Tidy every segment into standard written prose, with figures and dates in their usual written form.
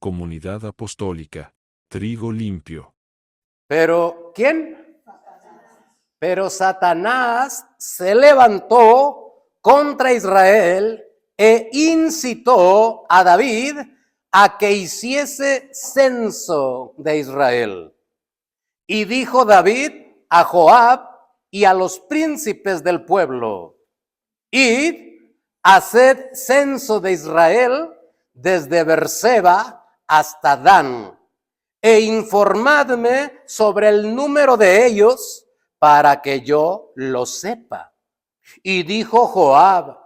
Comunidad Apostólica, Trigo Limpio. Pero, ¿quién? Pero Satanás se levantó contra Israel e incitó a David a que hiciese censo de Israel. Y dijo David a Joab y a los príncipes del pueblo: id, haced censo de Israel desde Berseba hasta Dan, e informadme sobre el número de ellos para que yo lo sepa. Y dijo Joab: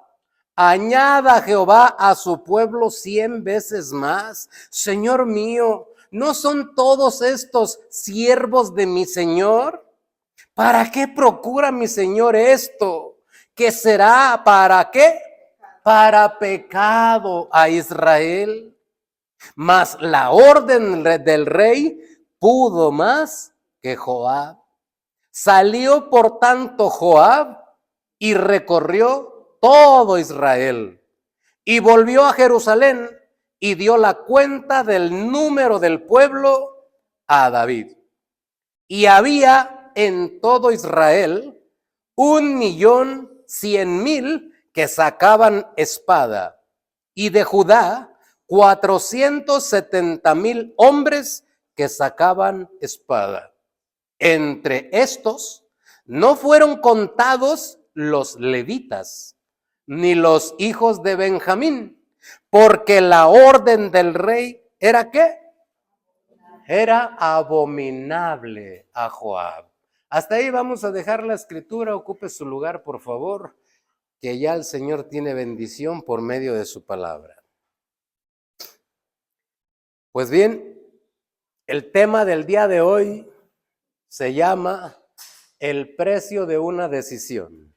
añada Jehová a su pueblo 100 veces más. Señor mío, ¿no son todos estos siervos de mi señor? ¿Para qué procura mi señor esto? ¿Qué será? ¿Para qué? Para pecado a Israel. Mas la orden del rey pudo más que Joab. Salió por tanto Joab y recorrió todo Israel y volvió a Jerusalén y dio la cuenta del número del pueblo a David. Y había en todo Israel 1,100,000 que sacaban espada, y de Judá 470,000 hombres que sacaban espada. Entre estos no fueron contados los levitas, ni los hijos de Benjamín, porque la orden del rey era ¿qué? Era abominable a Joab. Hasta ahí vamos a dejar la escritura. Ocupe su lugar, por favor, que ya el Señor tiene bendición por medio de su palabra. Pues bien, el tema del día de hoy se llama el precio de una decisión.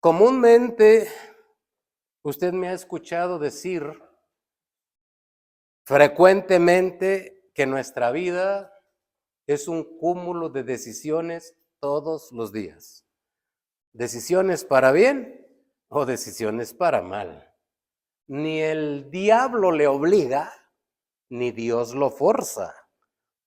Comúnmente, usted me ha escuchado decir frecuentemente que nuestra vida es un cúmulo de decisiones todos los días. Decisiones para bien o decisiones para mal. Ni el diablo le obliga, ni Dios lo forza.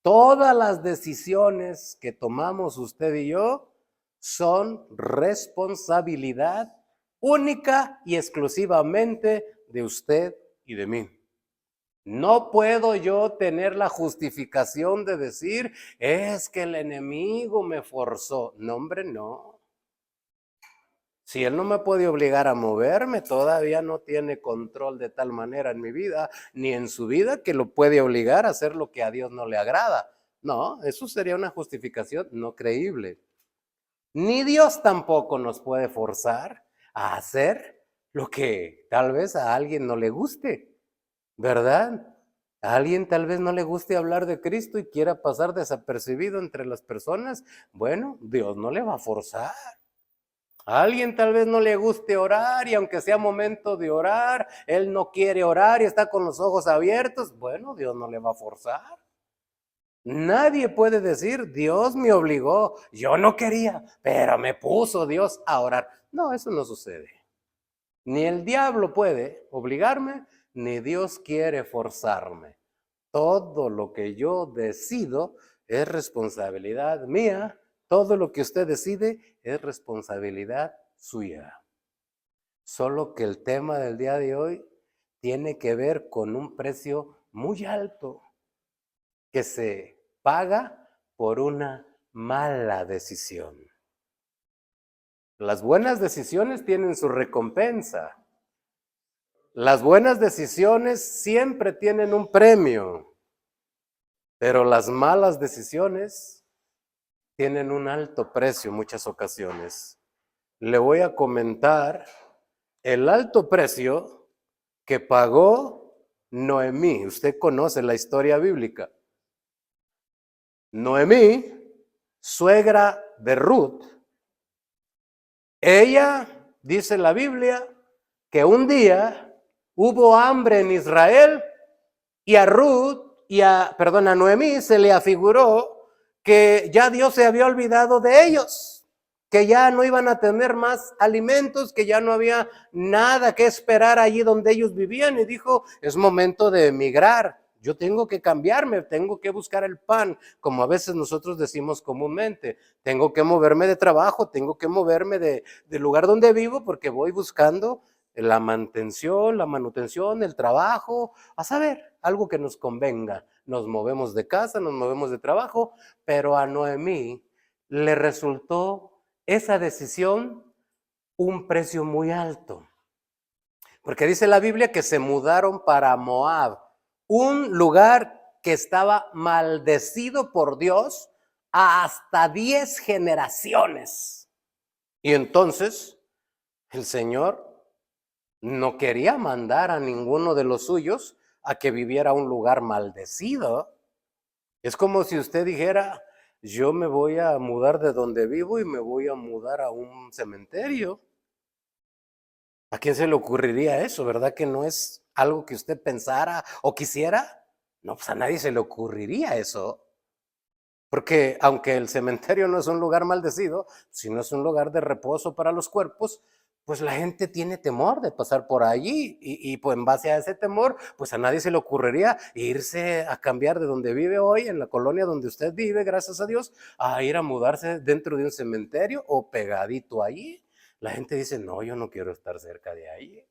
Todas las decisiones que tomamos usted y yo son responsabilidad única y exclusivamente de usted y de mí. No puedo yo tener la justificación de decir, es que el enemigo me forzó. No, hombre, no. Si él no me puede obligar a moverme, todavía no tiene control de tal manera en mi vida, ni en su vida, que lo puede obligar a hacer lo que a Dios no le agrada. No, eso sería una justificación no creíble. Ni Dios tampoco nos puede forzar a hacer lo que tal vez a alguien no le guste, ¿verdad? A alguien tal vez no le guste hablar de Cristo y quiera pasar desapercibido entre las personas. Bueno, Dios no le va a forzar. A alguien tal vez no le guste orar y aunque sea momento de orar, él no quiere orar y está con los ojos abiertos. Bueno, Dios no le va a forzar. Nadie puede decir, Dios me obligó, yo no quería, pero me puso Dios a orar. No, eso no sucede. Ni el diablo puede obligarme, ni Dios quiere forzarme. Todo lo que yo decido es responsabilidad mía. Todo lo que usted decide es responsabilidad suya. Solo que el tema del día de hoy tiene que ver con un precio muy alto que se paga por una mala decisión. Las buenas decisiones tienen su recompensa. Las buenas decisiones siempre tienen un premio, pero las malas decisiones tienen un alto precio en muchas ocasiones. Le voy a comentar el alto precio que pagó Noemí. Usted conoce la historia bíblica. Noemí, suegra de Ruth, ella, dice la Biblia, que un día hubo hambre en Israel y a Noemí se le afiguró que ya Dios se había olvidado de ellos. que ya no iban a tener más alimentos, que ya no había nada que esperar allí donde ellos vivían, y dijo, es momento de emigrar. Yo tengo que cambiarme, tengo que buscar el pan, como a veces nosotros decimos comúnmente. Tengo que moverme de trabajo, tengo que moverme del lugar donde vivo, porque voy buscando la manutención, el trabajo, a saber, algo que nos convenga. Nos movemos de casa, nos movemos de trabajo, pero a Noemí le resultó esa decisión un precio muy alto. Porque dice la Biblia que se mudaron para Moab, un lugar que estaba maldecido por Dios hasta 10 generaciones. Y entonces el Señor no quería mandar a ninguno de los suyos a que viviera un lugar maldecido. Es como si usted dijera, yo me voy a mudar de donde vivo y me voy a mudar a un cementerio. ¿A quién se le ocurriría eso? ¿Verdad que no es algo que usted pensara o quisiera? No, pues a nadie se le ocurriría eso. Porque aunque el cementerio no es un lugar maldecido, sino es un lugar de reposo para los cuerpos, pues la gente tiene temor de pasar por allí y pues en base a ese temor, pues a nadie se le ocurriría irse a cambiar de donde vive hoy, en la colonia donde usted vive, gracias a Dios, a ir a mudarse dentro de un cementerio o pegadito allí. La gente dice, no, yo no quiero estar cerca de ahí.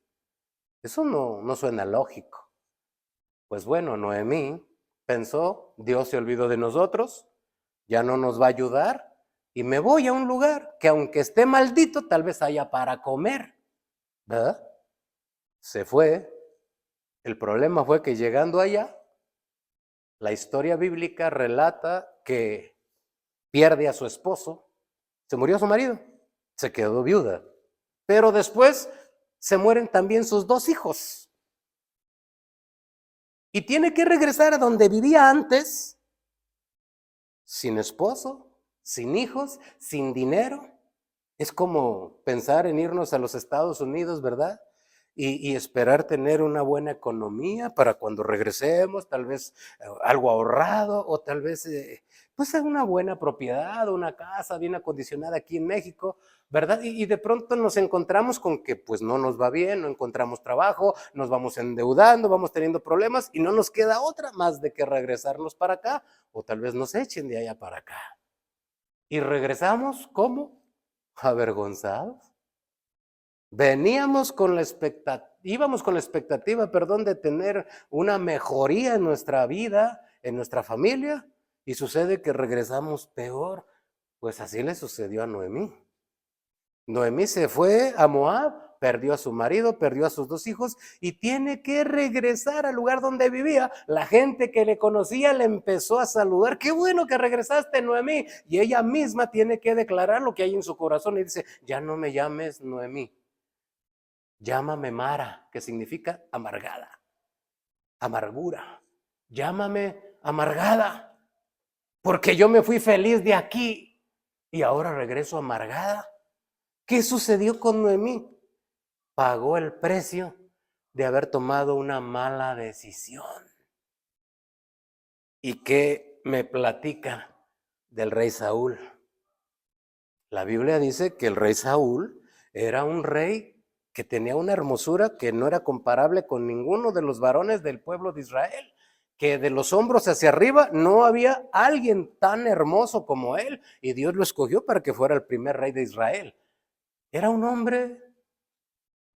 Eso no suena lógico. Pues bueno, Noemí pensó, Dios se olvidó de nosotros, ya no nos va a ayudar y me voy a un lugar que aunque esté maldito, tal vez haya para comer, ¿verdad? Se fue. El problema fue que llegando allá, la historia bíblica relata que pierde a su esposo, se murió su marido, se quedó viuda, pero después se mueren también sus 2 hijos y tiene que regresar a donde vivía antes, sin esposo, sin hijos, sin dinero. Es como pensar en irnos a los Estados Unidos, ¿verdad? Y esperar tener una buena economía para cuando regresemos, tal vez algo ahorrado o tal vez pues una buena propiedad, una casa bien acondicionada aquí en México, ¿verdad? Y de pronto nos encontramos con que pues no nos va bien, no encontramos trabajo, nos vamos endeudando, vamos teniendo problemas y no nos queda otra más de que regresarnos para acá o tal vez nos echen de allá para acá. Y regresamos, ¿cómo? Avergonzados. Íbamos con la expectativa, perdón, de tener una mejoría en nuestra vida, en nuestra familia, y sucede que regresamos peor. Pues así le sucedió a Noemí. Noemí se fue a Moab, perdió a su marido, perdió a sus 2 hijos y tiene que regresar al lugar donde vivía. La gente que le conocía le empezó a saludar. Qué bueno que regresaste, Noemí. Y ella misma tiene que declarar lo que hay en su corazón y dice, ya no me llames Noemí, llámame Mara, que significa amargada, amargura. Llámame amargada, porque yo me fui feliz de aquí y ahora regreso amargada. ¿Qué sucedió con Noemí? Pagó el precio de haber tomado una mala decisión. ¿Y qué me platica del rey Saúl? La Biblia dice que el rey Saúl era un rey que tenía una hermosura que no era comparable con ninguno de los varones del pueblo de Israel, que de los hombros hacia arriba no había alguien tan hermoso como él, y Dios lo escogió para que fuera el primer rey de Israel. Era un hombre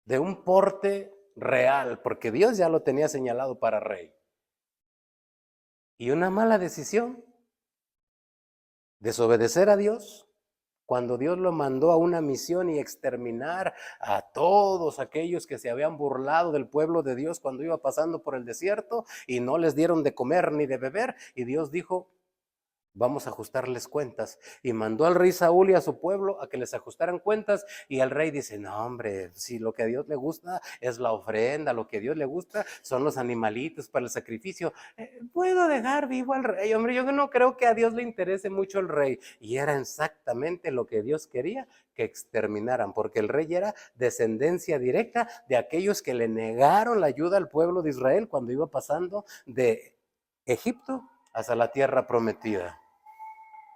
de un porte real, porque Dios ya lo tenía señalado para rey. Y una mala decisión, desobedecer a Dios, cuando Dios lo mandó a una misión y exterminar a todos aquellos que se habían burlado del pueblo de Dios cuando iba pasando por el desierto y no les dieron de comer ni de beber, y Dios dijo, vamos a ajustarles cuentas. Y mandó al rey Saúl y a su pueblo a que les ajustaran cuentas. Y el rey dice, no hombre, si lo que a Dios le gusta es la ofrenda, lo que a Dios le gusta son los animalitos para el sacrificio. ¿Puedo dejar vivo al rey? Hombre, yo no creo que a Dios le interese mucho el rey. Y era exactamente lo que Dios quería, que exterminaran, porque el rey era descendencia directa de aquellos que le negaron la ayuda al pueblo de Israel cuando iba pasando de Egipto hasta la tierra prometida.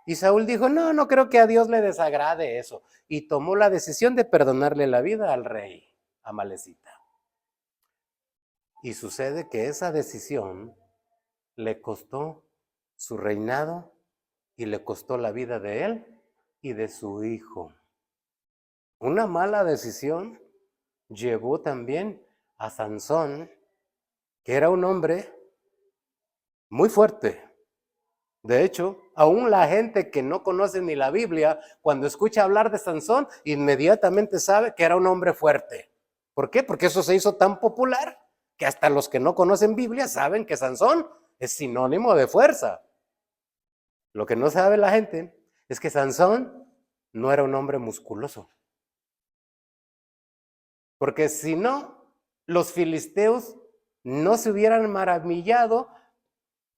Y Saúl dijo, no, no creo que a Dios le desagrade eso. Y tomó la decisión de perdonarle la vida al rey Amalecita. Y sucede que esa decisión le costó su reinado y le costó la vida de él y de su hijo. Una mala decisión llevó también a Sansón, que era un hombre muy fuerte. De hecho, aún la gente que no conoce ni la Biblia, cuando escucha hablar de Sansón, inmediatamente sabe que era un hombre fuerte. ¿Por qué? Porque eso se hizo tan popular que hasta los que no conocen Biblia saben que Sansón es sinónimo de fuerza. Lo que no sabe la gente es que Sansón no era un hombre musculoso. Porque si no, los filisteos no se hubieran maravillado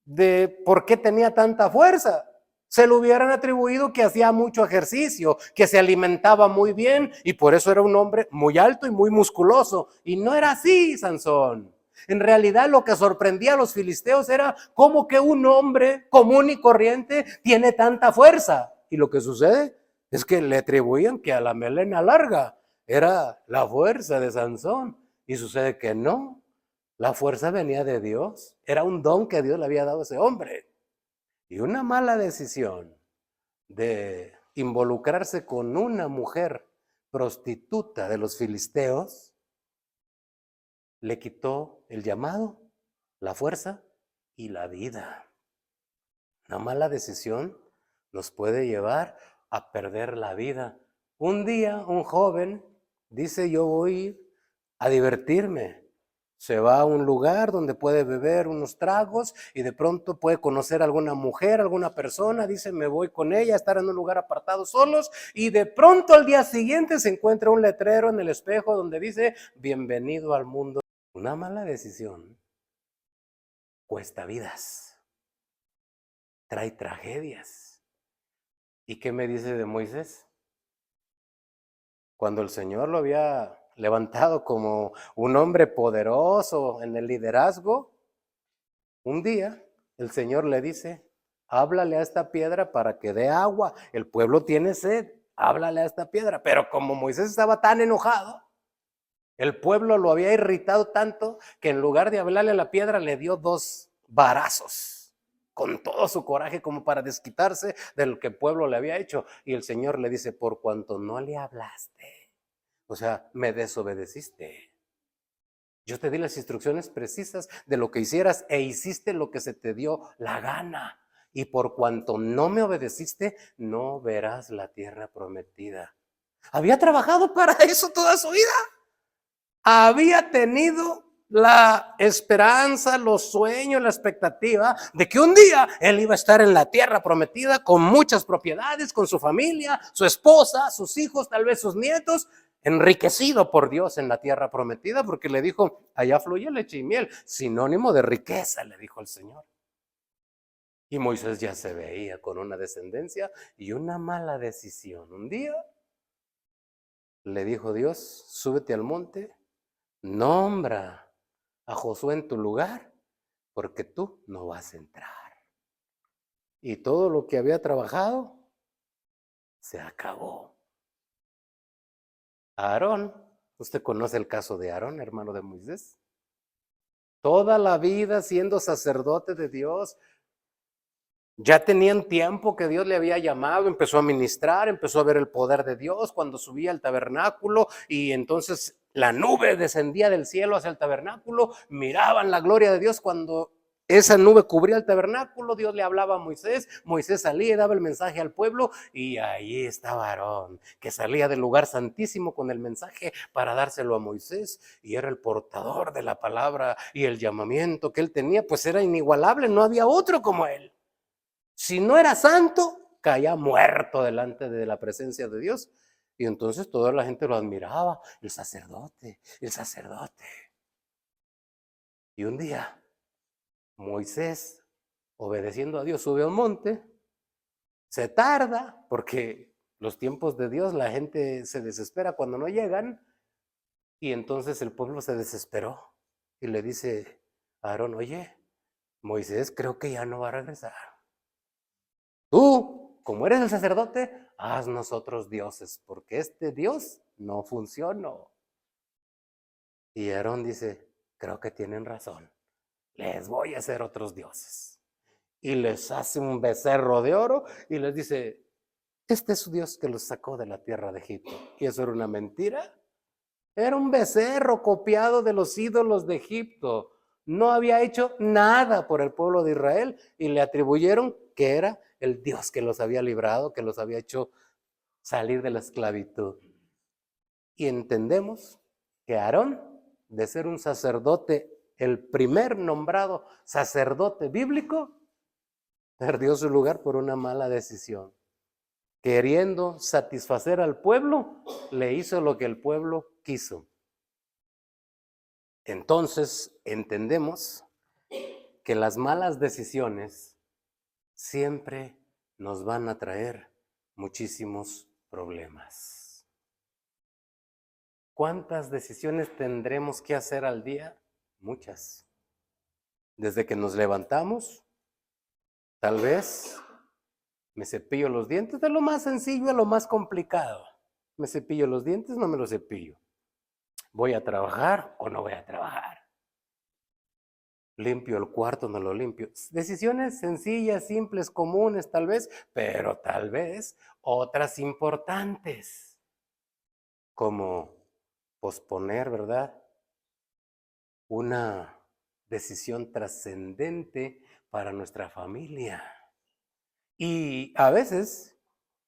de por qué tenía tanta fuerza. Se le hubieran atribuido que hacía mucho ejercicio, que se alimentaba muy bien y por eso era un hombre muy alto y muy musculoso. Y no era así, Sansón. En realidad lo que sorprendía a los filisteos era cómo que un hombre común y corriente tiene tanta fuerza. Y lo que sucede es que le atribuían que a la melena larga era la fuerza de Sansón. Y sucede que no. La fuerza venía de Dios. Era un don que Dios le había dado a ese hombre. Y una mala decisión de involucrarse con una mujer prostituta de los filisteos le quitó el llamado, la fuerza y la vida. Una mala decisión nos puede llevar a perder la vida. Un día un joven dice, yo voy a divertirme. Se va a un lugar donde puede beber unos tragos y de pronto puede conocer a alguna mujer, alguna persona, dice me voy con ella a estar en un lugar apartado solos y de pronto al día siguiente se encuentra un letrero en el espejo donde dice bienvenido al mundo. Una mala decisión cuesta vidas, trae tragedias. ¿Y qué me dice de Moisés? Cuando el Señor lo había levantado como un hombre poderoso en el liderazgo, un día el Señor le dice, háblale a esta piedra para que dé agua, el pueblo tiene sed, háblale a esta piedra. Pero como Moisés estaba tan enojado, el pueblo lo había irritado tanto que en lugar de hablarle a la piedra le dio 2 varazos con todo su coraje como para desquitarse de lo que el pueblo le había hecho. Y el Señor le dice, por cuanto no le hablaste, o sea, me desobedeciste. Yo te di las instrucciones precisas de lo que hicieras e hiciste lo que se te dio la gana. Y por cuanto no me obedeciste, no verás la tierra prometida. Había trabajado para eso toda su vida. Había tenido la esperanza, los sueños, la expectativa de que un día él iba a estar en la tierra prometida con muchas propiedades, con su familia, su esposa, sus hijos, tal vez sus nietos, enriquecido por Dios en la tierra prometida, porque le dijo, allá fluye leche y miel, sinónimo de riqueza, le dijo el Señor. Y Moisés ya se veía con una descendencia y una mala decisión. Un día le dijo Dios, súbete al monte, nombra a Josué en tu lugar, porque tú no vas a entrar. Y todo lo que había trabajado se acabó. Aarón, usted conoce el caso de Aarón, hermano de Moisés. Toda la vida siendo sacerdote de Dios, ya tenían tiempo que Dios le había llamado, empezó a ministrar, empezó a ver el poder de Dios cuando subía al tabernáculo y entonces la nube descendía del cielo hacia el tabernáculo, miraban la gloria de Dios cuando esa nube cubría el tabernáculo, Dios le hablaba a Moisés, Moisés salía y daba el mensaje al pueblo y ahí estaba Aarón, que salía del lugar santísimo con el mensaje para dárselo a Moisés y era el portador de la palabra y el llamamiento que él tenía, pues era inigualable, no había otro como él. Si no era santo, caía muerto delante de la presencia de Dios. Y entonces toda la gente lo admiraba, el sacerdote, el sacerdote. Y un día, Moisés, obedeciendo a Dios, sube a un monte, se tarda, porque los tiempos de Dios, la gente se desespera cuando no llegan, y entonces el pueblo se desesperó y le dice a Aarón, oye, Moisés creo que ya no va a regresar. Tú como eres el sacerdote, haz nosotros dioses, porque este Dios no funcionó. Y Aarón dice, creo que tienen razón, les voy a hacer otros dioses. Y les hace un becerro de oro y les dice, este es su Dios que los sacó de la tierra de Egipto. ¿Y eso era una mentira? Era un becerro copiado de los ídolos de Egipto. No había hecho nada por el pueblo de Israel y le atribuyeron que era el Dios que los había librado, que los había hecho salir de la esclavitud. Y entendemos que Aarón, de ser un sacerdote, el primer nombrado sacerdote bíblico, perdió su lugar por una mala decisión. Queriendo satisfacer al pueblo, le hizo lo que el pueblo quiso. Entonces entendemos que las malas decisiones siempre nos van a traer muchísimos problemas. ¿Cuántas decisiones tendremos que hacer al día? Muchas. Desde que nos levantamos, tal vez me cepillo los dientes, de lo más sencillo a lo más complicado. Me cepillo los dientes, no me los cepillo. ¿Voy a trabajar o no voy a trabajar? ¿Limpio el cuarto o no lo limpio? Decisiones sencillas, simples, comunes tal vez, pero tal vez otras importantes, como posponer, ¿verdad? Una decisión trascendente para nuestra familia. Y a veces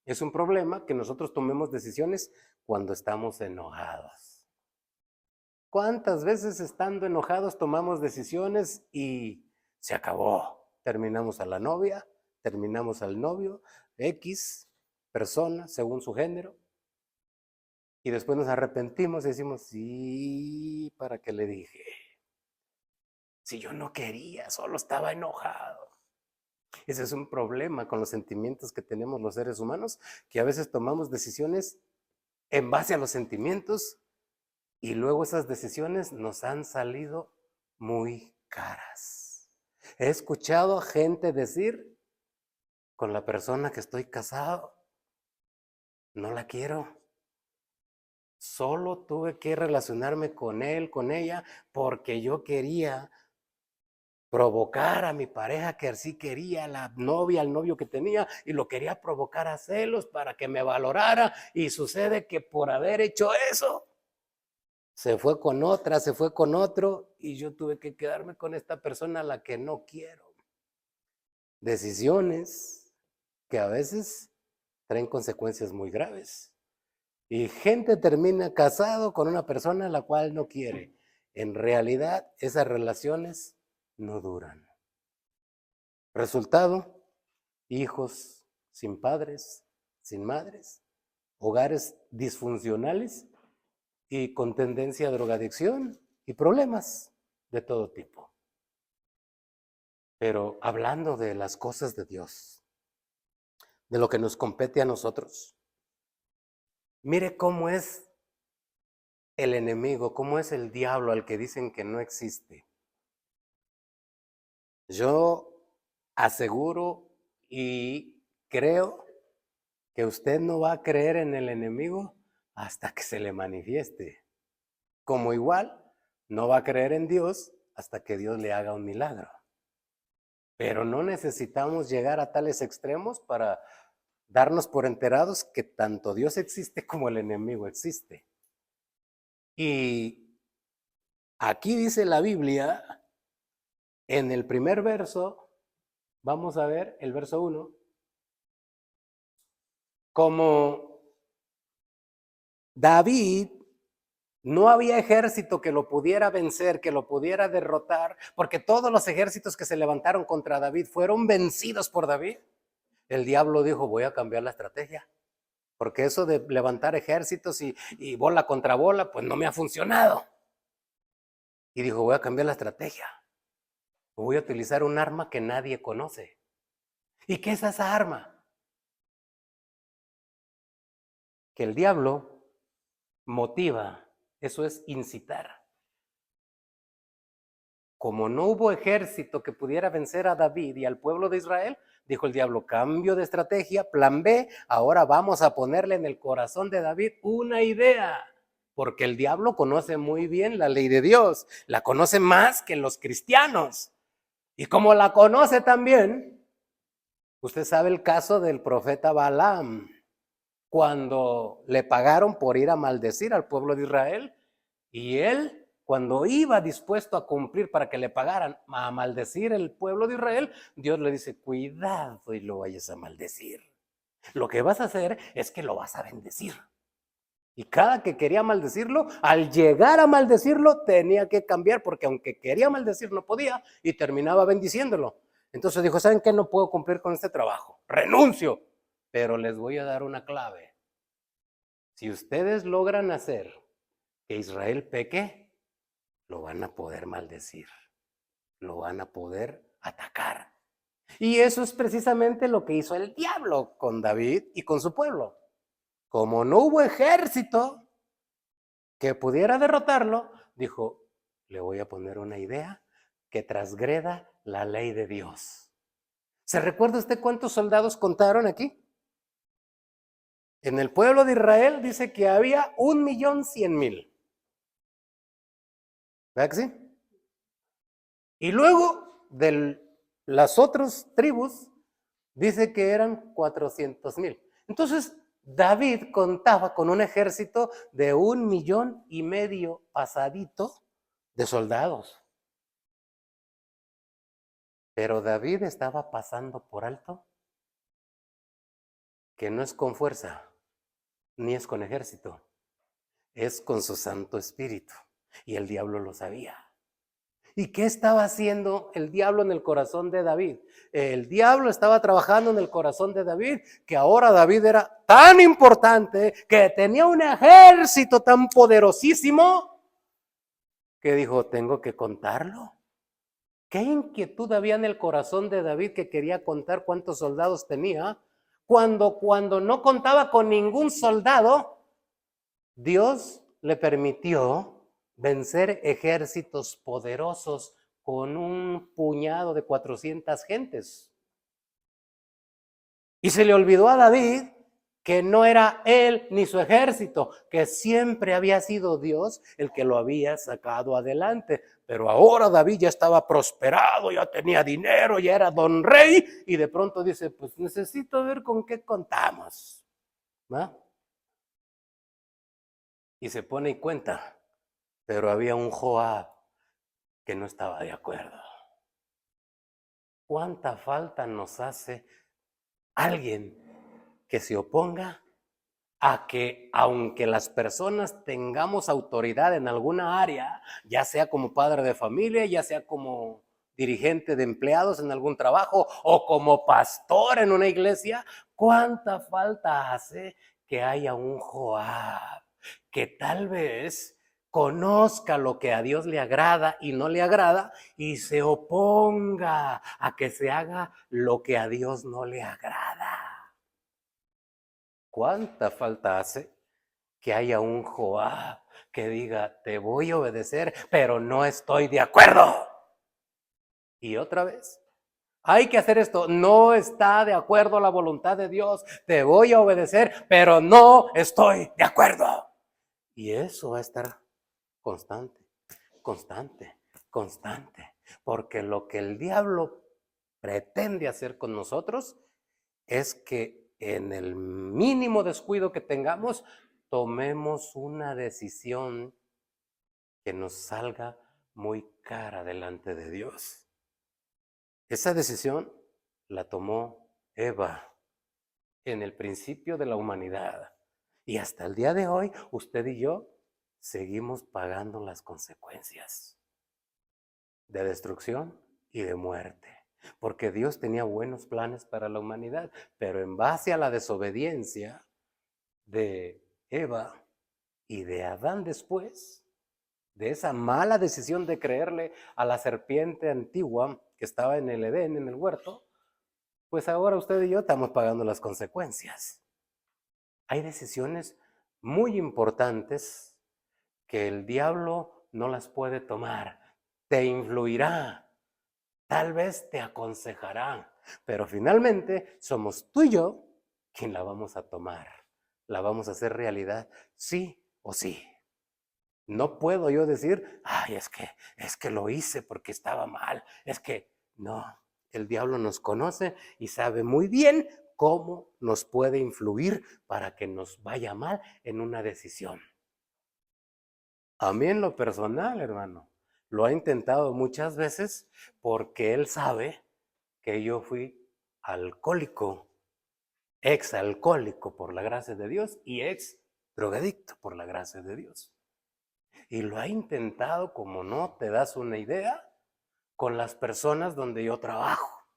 es un problema que nosotros tomemos decisiones cuando estamos enojados. ¿Cuántas veces estando enojados tomamos decisiones y se acabó? Terminamos a la novia, terminamos al novio, X persona según su género, y después nos arrepentimos y decimos, sí, ¿para qué le dije? Si yo no quería, solo estaba enojado. Ese es un problema con los sentimientos que tenemos los seres humanos, que a veces tomamos decisiones en base a los sentimientos y luego esas decisiones nos han salido muy caras. He escuchado a gente decir, con la persona que estoy casado, no la quiero. Solo tuve que relacionarme con él, con ella, porque yo quería provocar a mi pareja que sí quería, la novia, al novio que tenía, y lo quería provocar a celos para que me valorara, y sucede que por haber hecho eso, se fue con otra, se fue con otro, y yo tuve que quedarme con esta persona a la que no quiero. Decisiones que a veces traen consecuencias muy graves. Y gente termina casado con una persona a la cual no quiere. En realidad, esas relaciones no duran. Resultado, hijos sin padres, sin madres, hogares disfuncionales y con tendencia a drogadicción y problemas de todo tipo. Pero hablando de las cosas de Dios, de lo que nos compete a nosotros, mire cómo es el enemigo, cómo es el diablo al que dicen que no existe. Yo aseguro y creo que usted no va a creer en el enemigo hasta que se le manifieste. Como igual, no va a creer en Dios hasta que Dios le haga un milagro. Pero no necesitamos llegar a tales extremos para darnos por enterados que tanto Dios existe como el enemigo existe. Y aquí dice la Biblia, en el primer verso, vamos a ver el verso 1, como David no había ejército que lo pudiera vencer, que lo pudiera derrotar, porque todos los ejércitos que se levantaron contra David fueron vencidos por David. El diablo dijo, voy a cambiar la estrategia, porque eso de levantar ejércitos y bola contra bola, pues no me ha funcionado. Y dijo, voy a cambiar la estrategia. Voy a utilizar un arma que nadie conoce. ¿Y qué es esa arma? Que el diablo motiva, eso es incitar. Como no hubo ejército que pudiera vencer a David y al pueblo de Israel, Dijo el diablo, cambio de estrategia, plan B, ahora vamos a ponerle en el corazón de David una idea. Porque el diablo conoce muy bien la ley de Dios, la conoce más que los cristianos. Y como la conoce también, usted sabe el caso del profeta Balaam, cuando le pagaron por ir a maldecir al pueblo de Israel, y él, cuando iba dispuesto a cumplir para que le pagaran a maldecir el pueblo de Israel, Dios le dice, cuidado y lo vayas a maldecir. Lo que vas a hacer es que lo vas a bendecir. Y cada que quería maldecirlo, al llegar a maldecirlo, tenía que cambiar, porque aunque quería maldecir no podía y terminaba bendiciéndolo. Entonces dijo, ¿saben qué? No puedo cumplir con este trabajo, renuncio, pero les voy a dar una clave. Si ustedes logran hacer que Israel peque, lo van a poder maldecir, lo van a poder atacar. Y eso es precisamente lo que hizo el diablo con David y con su pueblo. Como no hubo ejército que pudiera derrotarlo, dijo, le voy a poner una idea que transgreda la ley de Dios. ¿Se recuerda usted cuántos soldados contaron aquí? En el pueblo de Israel dice que había 1,100,000. ¿Verdad que sí? Y luego de las otras tribus dice que eran 400,000. Entonces David contaba con un ejército de 1,500,000 pasadito de soldados. Pero David estaba pasando por alto que no es con fuerza, ni es con ejército, es con su Santo Espíritu. Y el diablo lo sabía. ¿Y qué estaba haciendo el diablo en el corazón de David? El diablo estaba trabajando en el corazón de David, que ahora David era tan importante, que tenía un ejército tan poderosísimo, que dijo, tengo que contarlo. ¿Qué inquietud había en el corazón de David que quería contar cuántos soldados tenía? Cuando no contaba con ningún soldado, Dios le permitió vencer ejércitos poderosos con un puñado de 400 gentes. Y se le olvidó a David que no era él ni su ejército, que siempre había sido Dios el que lo había sacado adelante. Pero ahora David ya estaba prosperado, ya tenía dinero, ya era don rey, y de pronto dice, pues necesito ver con qué contamos, ¿no? Y se pone y cuenta, pero había un Joab que no estaba de acuerdo. ¿Cuánta falta nos hace alguien que se oponga a que, aunque las personas tengamos autoridad en alguna área, ya sea como padre de familia, ya sea como dirigente de empleados en algún trabajo o como pastor en una iglesia, cuánta falta hace que haya un Joab que tal vez conozca lo que a Dios le agrada y no le agrada y se oponga a que se haga lo que a Dios no le agrada. ¿Cuánta falta hace que haya un Joab que diga, te voy a obedecer, pero no estoy de acuerdo? Y otra vez, hay que hacer esto, no está de acuerdo a la voluntad de Dios, te voy a obedecer, pero no estoy de acuerdo. Y eso va a estar constante, constante, constante, porque lo que el diablo pretende hacer con nosotros es que en el mínimo descuido que tengamos, tomemos una decisión que nos salga muy cara delante de Dios. Esa decisión la tomó Eva en el principio de la humanidad. Y hasta el día de hoy, usted y yo seguimos pagando las consecuencias de destrucción y de muerte. Porque Dios tenía buenos planes para la humanidad, pero en base a la desobediencia de Eva y de Adán después, de esa mala decisión de creerle a la serpiente antigua que estaba en el Edén, en el huerto, pues ahora usted y yo estamos pagando las consecuencias. Hay decisiones muy importantes que el diablo no las puede tomar. Te influirá, tal vez te aconsejará, pero finalmente somos tú y yo quien la vamos a tomar, la vamos a hacer realidad, sí o sí. No puedo yo decir, ay, es que lo hice porque estaba mal, no, el diablo nos conoce y sabe muy bien cómo nos puede influir para que nos vaya mal en una decisión. A mí en lo personal, hermano, lo ha intentado muchas veces porque él sabe que yo fui alcohólico, ex alcohólico por la gracia de Dios y ex drogadicto por la gracia de Dios. Y lo ha intentado, como no te das una idea, con las personas donde yo trabajo,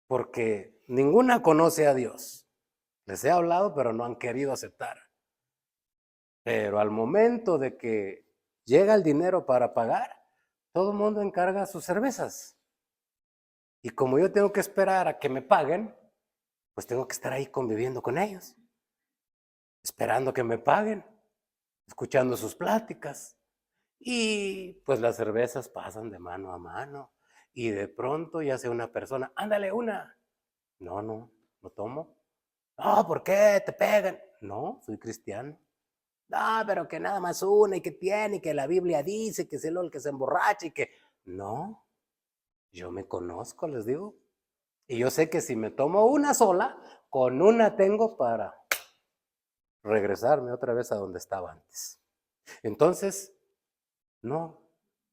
porque ninguna conoce a Dios. Les he hablado, pero no han querido aceptar. Pero al momento de que llega el dinero para pagar, todo el mundo encarga sus cervezas. Y como yo tengo que esperar a que me paguen, pues tengo que estar ahí conviviendo con ellos, esperando que me paguen, escuchando sus pláticas. Y pues las cervezas pasan de mano a mano. Y de pronto ya sea una persona, ándale una. No tomo. No, ¿por qué te pegan? No, soy cristiano. No, pero que nada más una y que tiene, y que la Biblia dice, que es el que se emborracha y que... No, yo me conozco, les digo. Y yo sé que si me tomo una sola, con una tengo para regresarme otra vez a donde estaba antes. Entonces, no,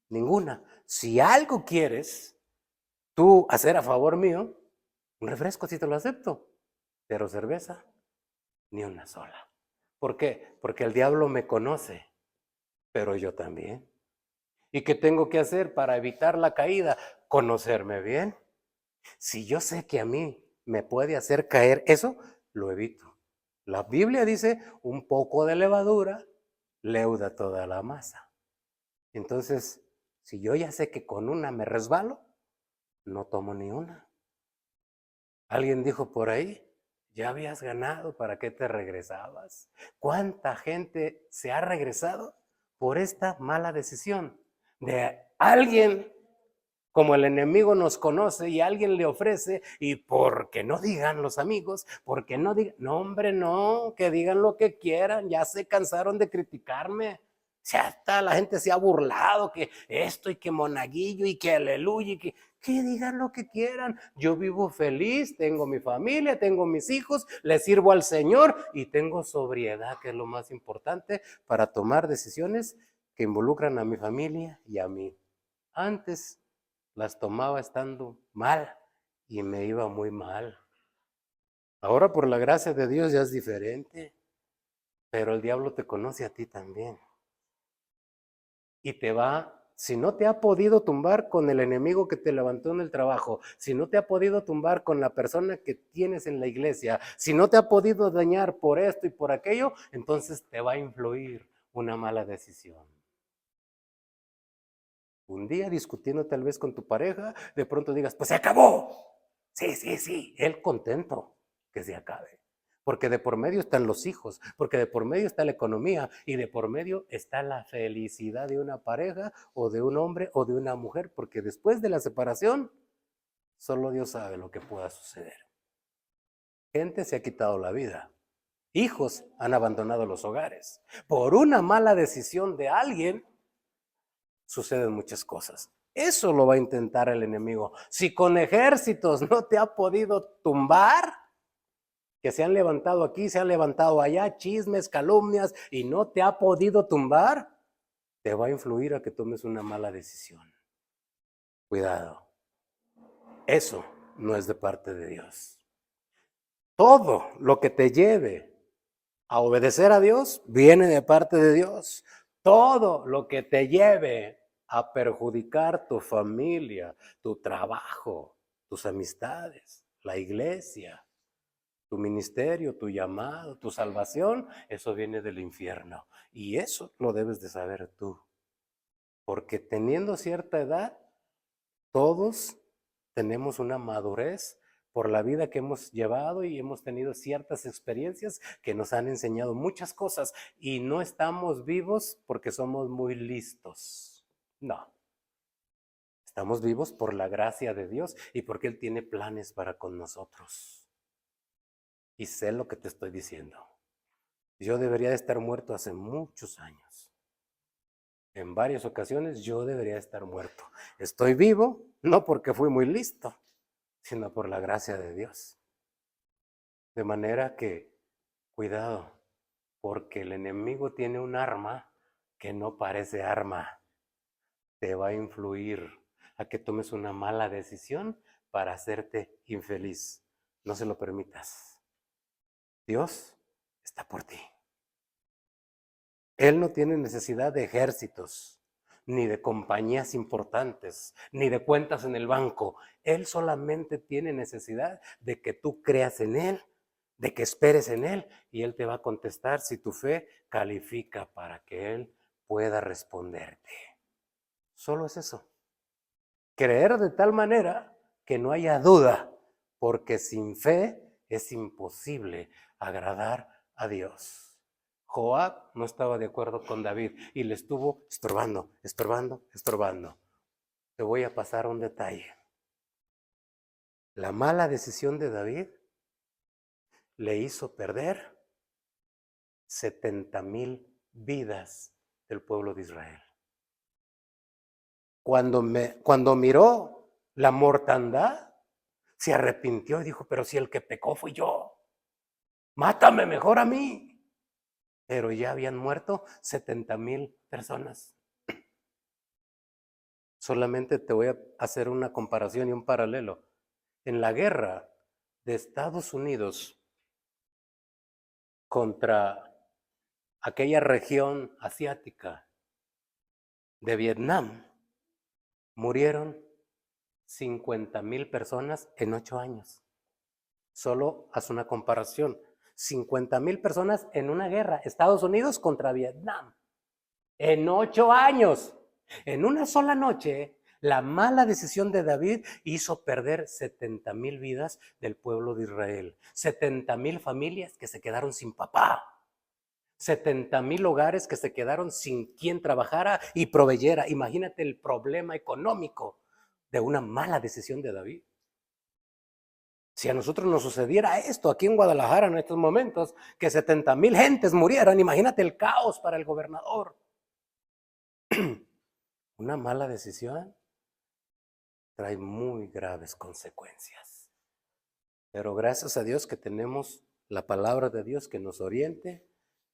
ninguna. Si algo quieres tú hacer a favor mío, un refresco sí te lo acepto, pero cerveza, ni una sola. ¿Por qué? Porque el diablo me conoce, pero yo también. ¿Y qué tengo que hacer para evitar la caída? Conocerme bien. Si yo sé que a mí me puede hacer caer eso, lo evito. La Biblia dice, un poco de levadura leuda toda la masa. Entonces, si yo ya sé que con una me resbalo, no tomo ni una. Alguien dijo por ahí, ya habías ganado, ¿para qué te regresabas? ¿Cuánta gente se ha regresado por esta mala decisión de alguien? Como el enemigo nos conoce y alguien le ofrece, y porque no digan los amigos, porque no digan, no hombre, no, que digan lo que quieran, ya se cansaron de criticarme. Ya está, la gente se ha burlado, que esto y que monaguillo y que aleluya y que digan lo que quieran. Yo vivo feliz, tengo mi familia, tengo mis hijos, le sirvo al Señor y tengo sobriedad, que es lo más importante para tomar decisiones que involucran a mi familia y a mí. Antes las tomaba estando mal y me iba muy mal. Ahora por la gracia de Dios ya es diferente, pero el diablo te conoce a ti también. Y te va, si no te ha podido tumbar con el enemigo que te levantó en el trabajo, si no te ha podido tumbar con la persona que tienes en la iglesia, si no te ha podido dañar por esto y por aquello, entonces te va a influir una mala decisión. Un día discutiendo tal vez con tu pareja, de pronto digas, pues se acabó. Sí, él contento que se acabe. Porque de por medio están los hijos, porque de por medio está la economía y de por medio está la felicidad de una pareja o de un hombre o de una mujer, porque después de la separación, solo Dios sabe lo que pueda suceder. Gente se ha quitado la vida. Hijos han abandonado los hogares. Por una mala decisión de alguien, suceden muchas cosas. Eso lo va a intentar el enemigo. Si con ejércitos no te ha podido tumbar, que se han levantado aquí, se han levantado allá, chismes, calumnias, y no te ha podido tumbar, te va a influir a que tomes una mala decisión. Cuidado. Eso no es de parte de Dios. Todo lo que te lleve a obedecer a Dios viene de parte de Dios. Todo lo que te lleve a perjudicar tu familia, tu trabajo, tus amistades, la iglesia, tu ministerio, tu llamado, tu salvación, eso viene del infierno. Y eso lo debes de saber tú. Porque teniendo cierta edad, todos tenemos una madurez por la vida que hemos llevado y hemos tenido ciertas experiencias que nos han enseñado muchas cosas y no estamos vivos porque somos muy listos. No. Estamos vivos por la gracia de Dios y porque Él tiene planes para con nosotros. Y sé lo que te estoy diciendo. Yo debería de estar muerto hace muchos años. En varias ocasiones yo debería estar muerto. Estoy vivo, no porque fui muy listo, sino por la gracia de Dios. De manera que, cuidado, porque el enemigo tiene un arma que no parece arma. Te va a influir a que tomes una mala decisión para hacerte infeliz. No se lo permitas. Dios está por ti. Él no tiene necesidad de ejércitos, ni de compañías importantes, ni de cuentas en el banco. Él solamente tiene necesidad de que tú creas en Él, de que esperes en Él, y Él te va a contestar si tu fe califica para que Él pueda responderte. Solo es eso. Creer de tal manera que no haya duda, porque sin fe es imposible agradar a Dios. Joab no estaba de acuerdo con David y le estuvo estorbando. Te voy a pasar un detalle. La mala decisión de David le hizo perder 70,000 vidas del pueblo de Israel. Cuando miró la mortandad, se arrepintió y dijo, pero si el que pecó fui yo, mátame mejor a mí. Pero ya habían muerto 70,000 personas. Solamente te voy a hacer una comparación y un paralelo. En la guerra de Estados Unidos contra aquella región asiática de Vietnam, murieron 50,000 personas en 8 años. Solo haz una comparación. 50,000 personas en una guerra, Estados Unidos contra Vietnam, en 8 años. En una sola noche, la mala decisión de David hizo perder 70,000 vidas del pueblo de Israel. 70,000 familias que se quedaron sin papá. 70,000 hogares que se quedaron sin quien trabajara y proveyera. Imagínate el problema económico de una mala decisión de David. Si a nosotros nos sucediera esto aquí en Guadalajara en estos momentos, que 70,000 gentes murieran, imagínate el caos para el gobernador. Una mala decisión trae muy graves consecuencias. Pero gracias a Dios que tenemos la palabra de Dios que nos oriente,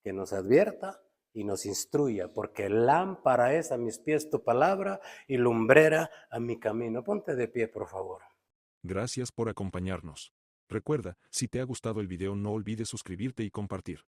que nos advierta y nos instruya, porque lámpara es a mis pies tu palabra y lumbrera a mi camino. Ponte de pie, por favor. Gracias por acompañarnos. Recuerda, si te ha gustado el video no olvides suscribirte y compartir.